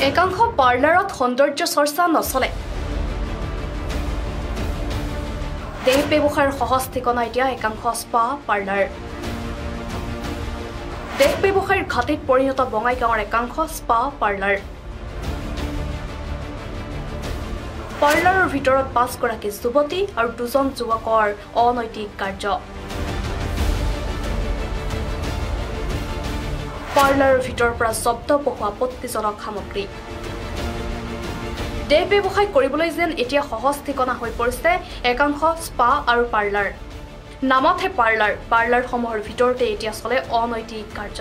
একাংশ পাৰ্লাৰত সৌন্দৰ্য চৰ্চা নচলে। দেহ ব্যৱসায়ৰ সহজ ঠিকনা এতিয়া একাংশ স্পা পাৰ্লাৰ। দেহ ব্যৱসায়ৰ ঘাটিত পৰিণত বঙাইগাঁৱৰ একাংশ স্পা পাৰ্লাৰ। পাৰ্লাৰৰ ভিতৰত ৫ গৰাকী যুৱতী আৰু ২জন যুৱকৰ অনৈতিক কাৰ্য। পাৰ্লাৰৰ ভিতৰৰ পৰা জব্দ বহু আপত্তিজনক সামগ্ৰী। দেহ ব্যৱসায় কৰিবলৈ যেন এতিয়া সহজ ঠিকনা হৈ পৰিছে একাংশ স্পা আৰু পাৰ্লাৰ। নামতহে পাৰ্লাৰ, পাৰ্লাৰসমূহৰ ভিতৰতে এতিয়া চলে অনৈতিক কাৰ্য।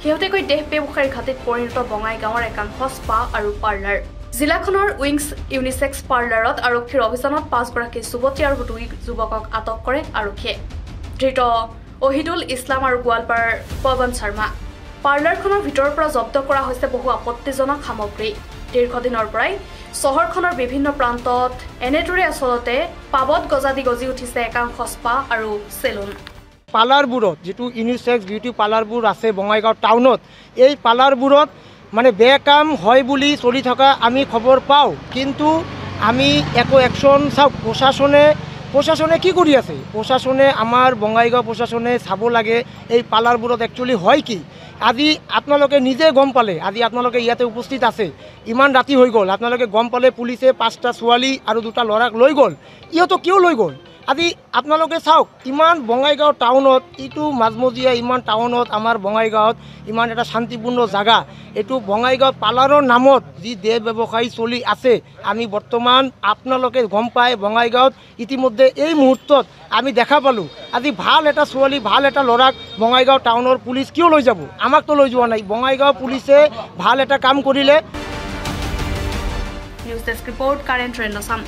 শেহতীয়াকৈ দেহ ব্যৱসায়ৰ ঘাটিত পৰিণত বঙাইগাঁৱৰ একাংশ স্পা আৰু পাৰ্লাৰ। জিলাখনৰ উইংছ ইউনিছেক্স পাৰ্লাৰত আৰক্ষীৰ অভিযানত ৫ গৰাকী যুৱতী আৰু ২ যুৱকক আটক কৰে আৰক্ষীয়ে। ধৃত অহিদুল ইছলাম আৰু গোৱালপাৰাৰ পৱন শৰ্মা। পাৰ্লাৰখনৰ ভিতৰৰ পৰা জব্দ কৰা হৈছে বহু আপত্তিজনক সামগ্ৰী। দীৰ্ঘদিনৰ পৰাই চহৰখনৰ বিভিন্ন প্ৰান্তত এনেদৰে আচলতে পাবত গজাদি গজি উঠিছে একাংশ স্পা আৰু চেলুন। পাৰ্লাৰবোৰত যিটো ইউনিছেক্স বিউটি পাৰ্লাৰবোৰ আছে বঙাইগাঁও টাউনত, এই পাৰ্লাৰবোৰত মানে বেয়া কাম হয় বুলি চলি থকা আমি খবৰ পাওঁ, কিন্তু আমি একো একশ্যন চাওক। প্ৰশাসনে কি কৰি আছে? প্ৰশাসনে আমাৰ বঙাইগাঁও প্ৰশাসনে চাব লাগে এই পাৰ্লাৰবোৰত একচুৱেলি হয় কি। আজি আপোনালোকে নিজে গম পালে, আজি আপোনালোকে ইয়াতে উপস্থিত আছে, ইমান ৰাতি হৈ গ'ল, আপোনালোকে গম পালে পুলিচে ৫টা ছোৱালী আৰু 2টা ল'ৰাক লৈ গ'ল। ইহঁতক কিয় লৈ গ'ল? আজি আপোনালোকে চাওক, ইমান বঙাইগাঁও টাউনত, এইটো মাজমজিয়া ইমান টাউনত আমাৰ বঙাইগাঁৱত ইমান এটা শান্তিপূৰ্ণ জাগা, এইটো বঙাইগাঁও পাৰ্লাৰৰ নামত যি দেহ ব্যৱসায়ী চলি আছে, আমি বৰ্তমান আপোনালোকে গম পায় বঙাইগাঁৱত ইতিমধ্যে এই মুহূৰ্তত আমি দেখা পালোঁ। আজি ভাল এটা ছোৱালী, ভাল এটা ল'ৰাক বঙাইগাঁও টাউনৰ পুলিচ কিয় লৈ যাব? আমাকতো লৈ যোৱা নাই। বঙাইগাঁও পুলিচে ভাল এটা কাম কৰিলে। নিউজ ডেস্ক ৰিপৰ্ট কাৰেণ্ট ৰেণ্ড আছাম।